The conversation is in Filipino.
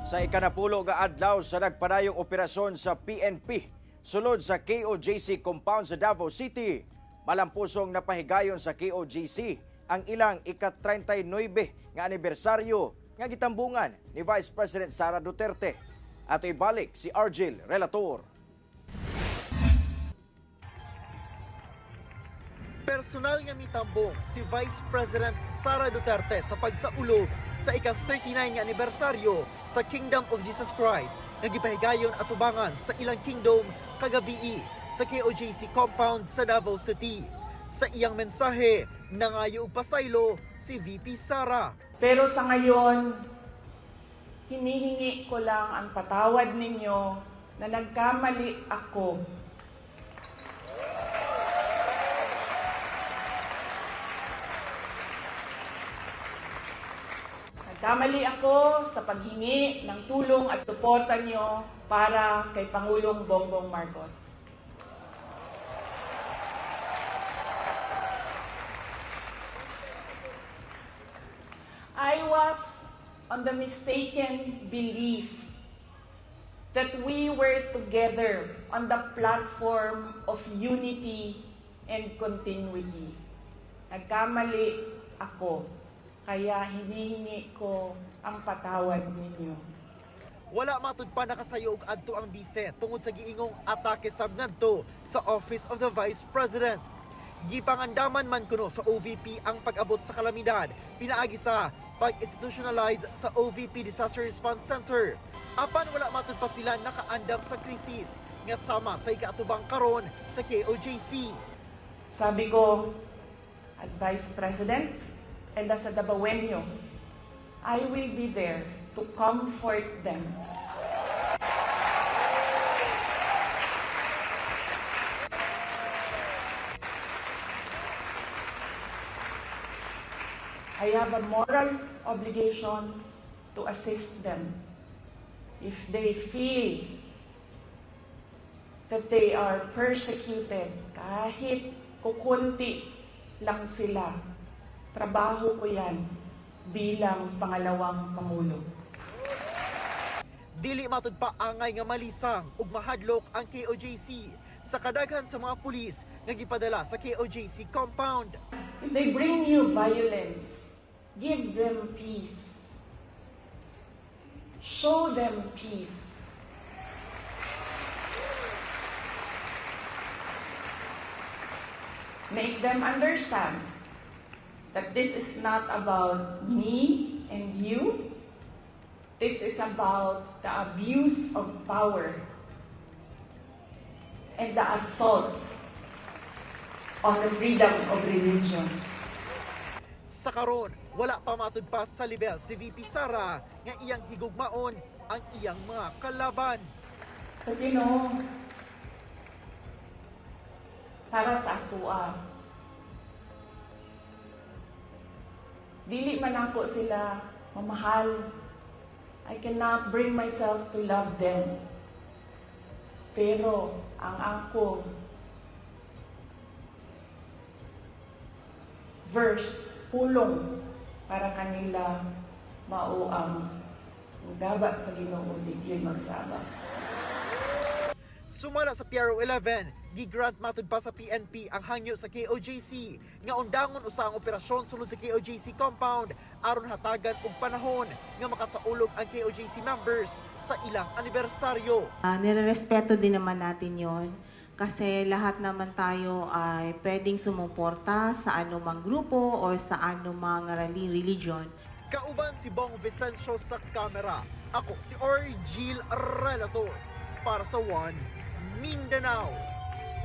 Sa ikanapulo nga adlaw sa nagpadayong operasyon sa PNP sulod sa KOJC compound sa Davao City, malampusong napahigayon sa KOJC ang ilang ika-39 nga anibersaryo nga gitambungan ni Vice President Sara Duterte. Ato ibalik si Argel Relator. Personal nga mitambong si Vice President Sara Duterte sa pagsaulog sa ika-39 nga anibersaryo sa Kingdom of Jesus Christ nga gipahigayon atubangan sa ilang kingdom kagabii sa KOJC compound sa Davao City. Sa iyang mensahe, nangayo og pasaylo si VP Sara. Pero sa ngayon, hinihingi ko lang ang patawad ninyo na nagkamali ako. Nagkamali ako sa paghingi ng tulong at suporta nyo para kay Pangulong Bongbong Marcos. I was on the mistaken belief that we were together on the platform of unity and continuity. Nagkamali ako, kaya hinihingi ko ang patawad ninyo. Wala matud pa nakasayog adto ang bise tungod sa giingong atake sab ngadto sa Office of the Vice President. Gipangandaman man kuno sa OVP ang pag-abot sa kalamidad, pinaagi sa pag-institutionalize sa OVP Disaster Response Center. Apan wala matud pa sila nakaandam sa krisis nga sama sa ikaatubang karon sa KOJC. Sabi ko, as Vice President and as a Dabawenyo, I will be there to comfort them. I have a moral obligation to assist them if they feel that they are persecuted, kahit kukunti lang sila. Trabaho ko yan bilang pangalawang Pangulo. Dili matud pa angay nga malisang ug mahadlok ang KOJC sa kadaghan sa mga pulis nga gipadala sa KOJC compound. If they bring you violence, give them peace. Show them peace. Make them understand that this is not about me and you. This is about the abuse of power and the assault on the freedom of religion. Sa karon, wala pa matud pa sa level si VP Sara nga iyang higugmaon ang iyang mga kalaban. But you know, para sa atua, dili man ako sila mamahal. I cannot bring myself to love them. Pero ang ako verse, pulong para kanila mao ang dapat sa Ginoo digid magsaba. Sumala sa PRO 11, gigrant matud pa sa PNP ang hangyo sa KOJC nga undangon usa ang operasyon sulod sa KOJC compound aron hatagan og panahon nga makasaulog ang KOJC members sa ilang anibersaryo. Nirerespeto din naman natin yon kasi lahat naman tayo ay pwedeng sumuporta sa anumang grupo o sa anumang religion. Kauban si Bong Vicencio sa kamera. Ako si Argel Relator para sa One Mindanao.